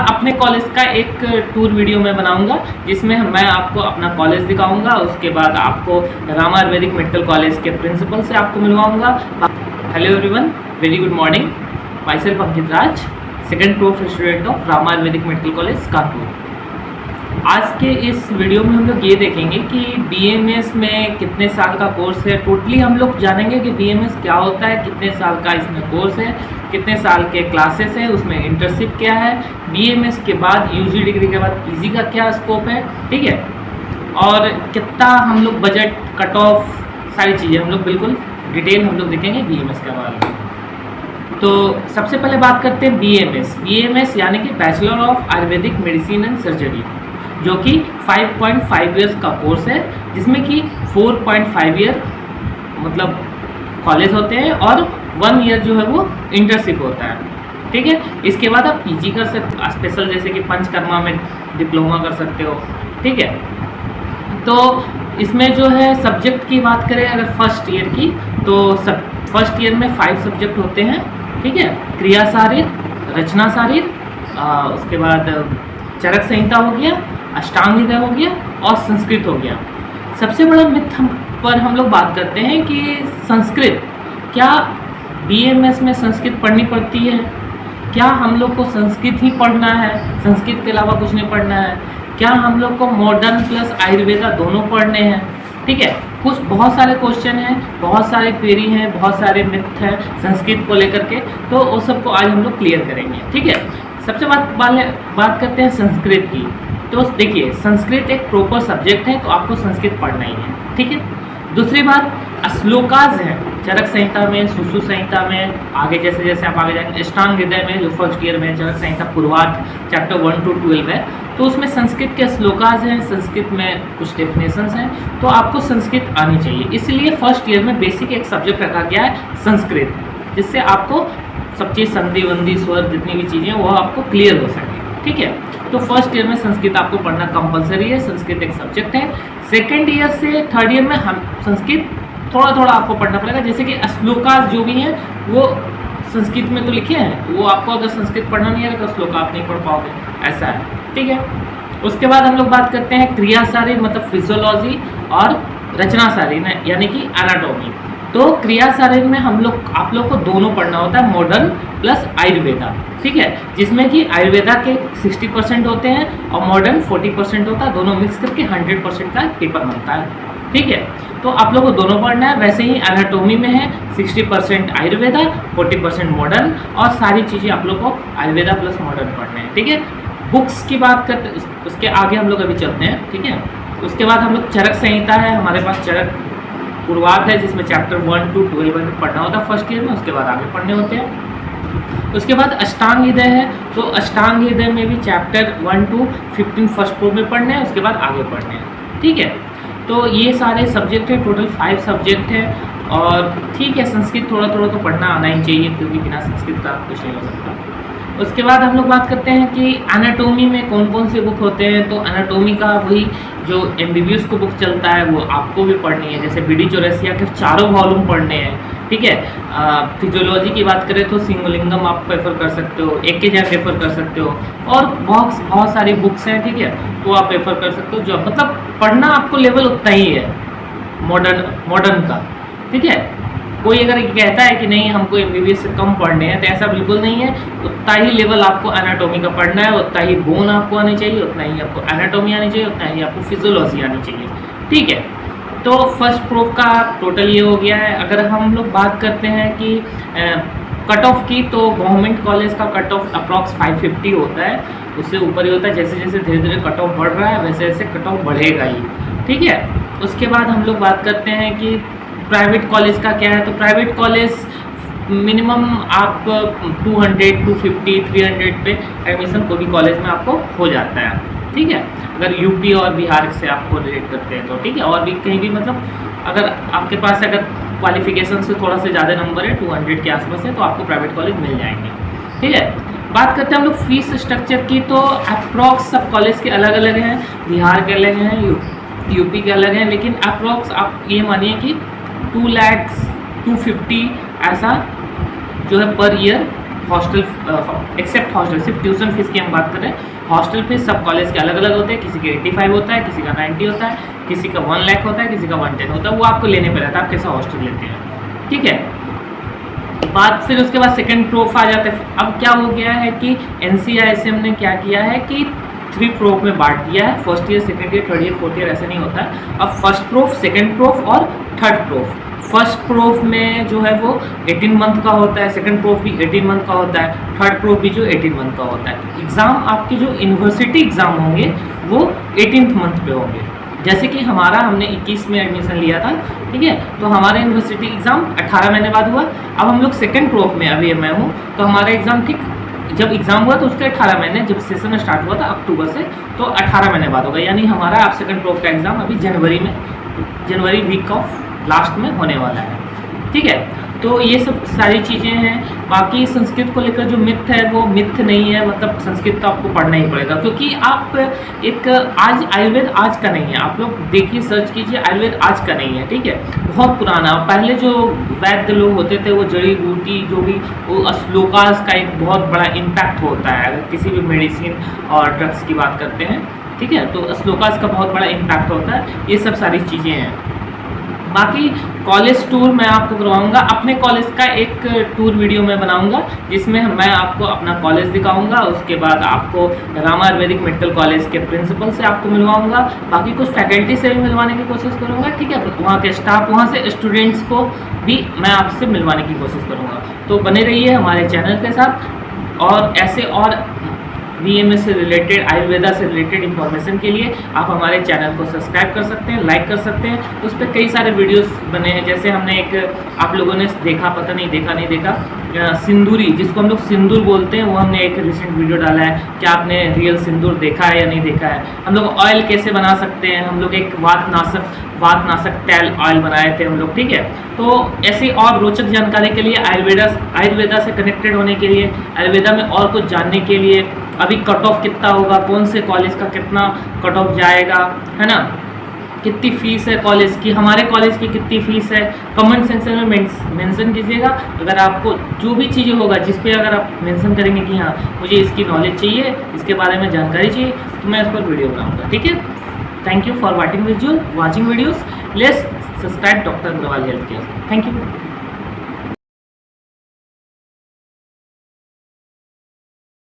अपने कॉलेज का एक टूर वीडियो मैं बनाऊंगा जिसमें मैं आपको अपना कॉलेज दिखाऊंगा। उसके बाद आपको रामा आयुर्वेदिक मेडिकल कॉलेज के प्रिंसिपल से आपको मिलवाऊंगा। Hello everyone, very good morning. Myself Ankit Raj, second pro student of Rama Ayurvedic medical college Kanpur. आज के इस वीडियो में हम लोग ये देखेंगे कि बीएमएस में कितने साल का कोर्स है। टोटली हम लोग जानेंगे कि बीएमएस क्या होता है, कितने साल का इसमें कोर्स है, कितने साल के क्लासेस हैं, उसमें इंटर्नशिप क्या है, बीएमएस के बाद यूजी डिग्री के बाद पीजी का क्या स्कोप है, ठीक है, और कितना हम लोग बजट, कट ऑफ, सारी चीज़ें हम लोग बिल्कुल डिटेल हम लोग देखेंगे बीएमएस के बारे में। तो सबसे पहले बात करते हैं बीएमएस यानी कि bachelor of Ayurvedic medicine and surgery, जो कि 5.5 ईयर्स का कोर्स है, जिसमें कि 4.5 ईयर मतलब कॉलेज होते हैं और 1 ईयर जो है वो इंटर्नशिप होता है, ठीक है। इसके बाद आप पीजी कर सकते, स्पेशल जैसे कि पंचकर्मा में डिप्लोमा कर सकते हो, ठीक है। तो इसमें जो है सब्जेक्ट की बात करें अगर फर्स्ट ईयर की, तो फर्स्ट ईयर में 5 सब्जेक्ट होते हैं, ठीक है। क्रिया शारीर, रचना शारीर, उसके बाद चरक संहिता हो गया, अष्टांग हृदय हो गया और संस्कृत हो गया। सबसे बड़ा मिथ पर हम लोग बात करते हैं कि संस्कृत, क्या बीएमएस में संस्कृत पढ़नी पड़ती है? क्या हम लोग को संस्कृत ही पढ़ना है, संस्कृत के अलावा कुछ नहीं पढ़ना है? क्या हम लोग को मॉडर्न प्लस आयुर्वेदा दोनों पढ़ने हैं? ठीक है, कुछ बहुत सारे क्वेश्चन हैं, बहुत सारे क्वेरी हैं, बहुत सारे मिथ हैं संस्कृत को लेकर के, तो वो सबको आज हम लोग क्लियर करेंगे, ठीक है। सबसे बात करते हैं संस्कृत की। तो देखिए, संस्कृत एक प्रॉपर सब्जेक्ट है, तो आपको संस्कृत पढ़ना ही है, ठीक है। दूसरी बात, श्लोकाज हैं चरक संहिता में, सुश्रुत संहिता में, आगे जैसे जैसे आप आगे जाएंगे अष्टांग हृदय में जो फर्स्ट ईयर में, चरक संहिता पूर्वार्ध चैप्टर 1 to 12 है, तो उसमें संस्कृत के श्लोकाज हैं, संस्कृत में कुछ डेफिनेशंस हैं, तो आपको संस्कृत आनी चाहिए। इसलिए फर्स्ट ईयर में बेसिक एक सब्जेक्ट रखा गया है संस्कृत, जिससे आपको सब चीज़ संधि वंधि स्वर जितनी भी चीज़ें वो आपको क्लियर हो सके, ठीक है। तो फर्स्ट ईयर में संस्कृत आपको पढ़ना कंपलसरी है, संस्कृत एक सब्जेक्ट है। सेकेंड ईयर से थर्ड ईयर में हम संस्कृत थोड़ा थोड़ा आपको पढ़ना पड़ेगा, जैसे कि श्लोकास जो भी हैं वो संस्कृत में तो लिखे हैं, तो वो आपको अगर संस्कृत पढ़ना नहीं है तो श्लोक आप नहीं पढ़ पाओगे, ऐसा है, ठीक है। उसके बाद हम लोग बात करते हैं क्रिया शारीर मतलब फिजियोलॉजी और रचना शारीर यानी कि एनाटॉमी। तो क्रिया शारीर में आप लोग को दोनों पढ़ना होता है, मॉडर्न प्लस आयुर्वेदा, ठीक है, जिसमें कि आयुर्वेदा के 60% होते हैं और मॉडर्न 40% होता है, दोनों मिक्स करके 100% का पेपर बनता है, ठीक है। तो आप लोग को दोनों पढ़ना है। वैसे ही एनाटॉमी में है 60% आयुर्वेदा, 40% मॉडर्न, और सारी चीज़ें आप लोग को आयुर्वेदा प्लस मॉडर्न पढ़ना है, ठीक है। बुक्स की बात करते उसके आगे हम लोग अभी चलते हैं, ठीक है। उसके बाद हम लोग चरक संहिता है, हमारे पास चरक पूर्वार्ध है, जिसमें चैप्टर 1 to 12 में पढ़ना होता है फर्स्ट ईयर में, उसके बाद आगे पढ़ने होते हैं। उसके बाद अष्टांग हृदय है, तो अष्टांग हृदय में भी चैप्टर 1 to 15 फर्स्ट प्रो में पढ़ने हैं, उसके बाद आगे पढ़ने हैं, ठीक है। तो ये सारे सब्जेक्ट हैं, टोटल 5 सब्जेक्ट हैं, और ठीक है, संस्कृत थोड़ा थोड़ा तो पढ़ना आना ही चाहिए, क्योंकि बिना संस्कृत का कुछ नहीं हो सकता। उसके बाद हम लोग बात करते हैं कि एनाटॉमी में कौन कौन से बुक होते हैं। तो एनाटॉमी का वही जो एमबीबीएस को बुक चलता है वो आपको भी पढ़नी है, जैसे बीडी चौरसिया के 4 वॉल्यूम पढ़ने हैं, ठीक है। फिजियोलॉजी की बात करें तो सिंगलिंगम आप प्रेफर कर सकते हो, एक के जगह प्रेफर कर सकते हो, और बहुत सारी बुक्स हैं, ठीक है, तो आप प्रेफर कर सकते हो। जो मतलब पढ़ना आपको लेवल उतना ही है मॉडर्न का, ठीक है। कोई अगर कहता है कि नहीं हमको एमबीबीएस से कम पढ़ने हैं, तो ऐसा बिल्कुल नहीं है। उतना ही लेवल आपको एनाटॉमी का पढ़ना है, उतना ही बोन आपको आनी चाहिए, उतना ही आपको एनाटॉमी आनी चाहिए, उतना ही आपको फिजियोलॉजी आनी चाहिए, ठीक है। तो फर्स्ट प्रो का टोटल ये हो गया है। अगर हम लोग बात करते हैं कि कट ऑफ की, तो गवर्नमेंट कॉलेज का कट ऑफ अप्रॉक्स 550 होता है, उससे ऊपर ही होता है। जैसे जैसे धीरे धीरे कट ऑफ बढ़ रहा है वैसे वैसे कट ऑफ बढ़ेगा ही, ठीक है। उसके बाद हम लोग बात करते हैं कि प्राइवेट कॉलेज का क्या है। तो प्राइवेट कॉलेज मिनिमम आप 200, 250, 300 पे एडमिशन कोई भी कॉलेज में आपको हो जाता है, ठीक है, अगर यूपी और बिहार से आपको रिलेट करते हैं तो, ठीक है। और भी कहीं भी मतलब अगर आपके पास अगर क्वालिफिकेशन से थोड़ा से ज़्यादा नंबर है, 200 के आसपास है, तो आपको प्राइवेट कॉलेज मिल जाएंगे, ठीक है। बात करते हैं हम लोग फीस स्ट्रक्चर की। तो अप्रॉक्स सब कॉलेज के अलग अलग हैं, बिहार के अलग हैं, यूपी के अलग हैं, लेकिन अप्रॉक्स आप ये मानिए कि 2 लाख 250 ऐसा जो है per year hostel except hostel, सिर्फ ट्यूशन फीस की हम बात कर रहे हैं। हॉस्टल फीस सब कॉलेज के अलग अलग होते हैं, किसी के 85 होता है, किसी का 90 होता है, किसी का 1 लाख होता है, किसी का 110 होता है। वो आपको लेने पे रहता है आप कैसा हॉस्टल लेते हैं, ठीक है। बात फिर उसके बाद सेकंड प्रूफ आ जाता है। अब क्या हो गया है कि NCISM ने क्या किया है कि 3 प्रूफ में बांट दिया है, first year, second year, third year, fourth year, ऐसा नहीं होता है। अब फर्स्ट प्रूफ, सेकंड प्रूफ और थर्ड प्रूफ। फर्स्ट प्रूफ में जो है वो 18 मंथ का होता है, सेकंड प्रूफ भी 18 मंथ का होता है, थर्ड प्रूफ भी जो 18 मंथ का होता है। एग्ज़ाम आपके जो यूनिवर्सिटी एग्ज़ाम होंगे वो 18th मंथ पे होंगे। जैसे कि हमने 21 में एडमिशन लिया था, ठीक है, तो हमारा यूनिवर्सिटी एग्ज़ाम 18 महीने बाद हुआ। अब हम लोग सेकंड प्रूफ में अभी मैं हूँ, तो हमारा एग्ज़ाम ठीक जब एग्ज़ाम हुआ तो उसके 18 महीने, जब सेशन स्टार्ट हुआ था अक्टूबर से, तो 18 महीने बाद होगा। यानी हमारा आप सेकंड प्रूफ का एग्ज़ाम अभी जनवरी वीक ऑफ लास्ट में होने वाला है, ठीक है। तो ये सब सारी चीज़ें हैं। बाकी संस्कृत को लेकर जो मिथ है वो मिथ नहीं है, मतलब संस्कृत तो आपको पढ़ना ही पड़ेगा, क्योंकि आप एक आज आयुर्वेद आज का नहीं है। आप लोग देखिए, सर्च कीजिए, आयुर्वेद आज का नहीं है, ठीक है, बहुत पुराना। पहले जो वैद्य लोग होते थे वो जड़ी बूटी जो भी, वो श्लोकास का एक बहुत बड़ा इम्पैक्ट होता है अगर किसी भी मेडिसिन और ड्रग्स की बात करते हैं, ठीक है, तो श्लोकास का बहुत बड़ा इम्पैक्ट होता है। ये सब सारी चीज़ें हैं। बाकी कॉलेज टूर मैं आपको करवाऊंगा, अपने कॉलेज का एक टूर वीडियो मैं बनाऊंगा जिसमें मैं आपको अपना कॉलेज दिखाऊंगा। उसके बाद आपको रामा आयुर्वेदिक मेडिकल कॉलेज के प्रिंसिपल से आपको मिलवाऊंगा, बाकी कुछ फैकल्टी से भी मिलवाने की कोशिश करूंगा, ठीक है, वहाँ के स्टाफ, वहाँ से स्टूडेंट्स को भी मैं आपसे मिलवाने की कोशिश करूँगा। तो बने रहिए हमारे चैनल के साथ, और ऐसे और BMS से रिलेटेड, आयुर्वेदा से रिलेटेड इन्फॉर्मेशन के लिए आप हमारे चैनल को सब्सक्राइब कर सकते हैं, लाइक कर सकते हैं। उस पर कई सारे वीडियोस बने हैं, जैसे हमने एक, आप लोगों ने देखा, पता नहीं देखा, सिंदूरी, जिसको हम लोग सिंदूर बोलते हैं, वो हमने एक रिसेंट वीडियो डाला है। क्या आपने रियल सिंदूर देखा है या नहीं देखा है। हम लोग ऑयल कैसे बना सकते हैं, हम लोग एक वातनाशक तेल ऑयल बनाए थे हम लोग, ठीक है। तो ऐसी और रोचक जानकारी के लिए, आयुर्वेदा से कनेक्टेड होने के लिए, आयुर्वेदा में और कुछ जानने के लिए, अभी कट ऑफ कितना होगा, कौन से कॉलेज का कितना कट ऑफ जाएगा, है ना, कितनी फीस है कॉलेज की, हमारे कॉलेज की कितनी फीस है, कमेंट सेक्शन में मेंशन कीजिएगा। अगर आपको जो भी चीज़ें होगा जिस पे अगर आप मेंशन करेंगे कि हाँ मुझे इसकी नॉलेज चाहिए, इसके बारे में जानकारी चाहिए, तो मैं इस पर वीडियो बनाऊँगा, ठीक है। Thank you for watching videos. Let's subscribe doctor Agarwal health care. Thank you.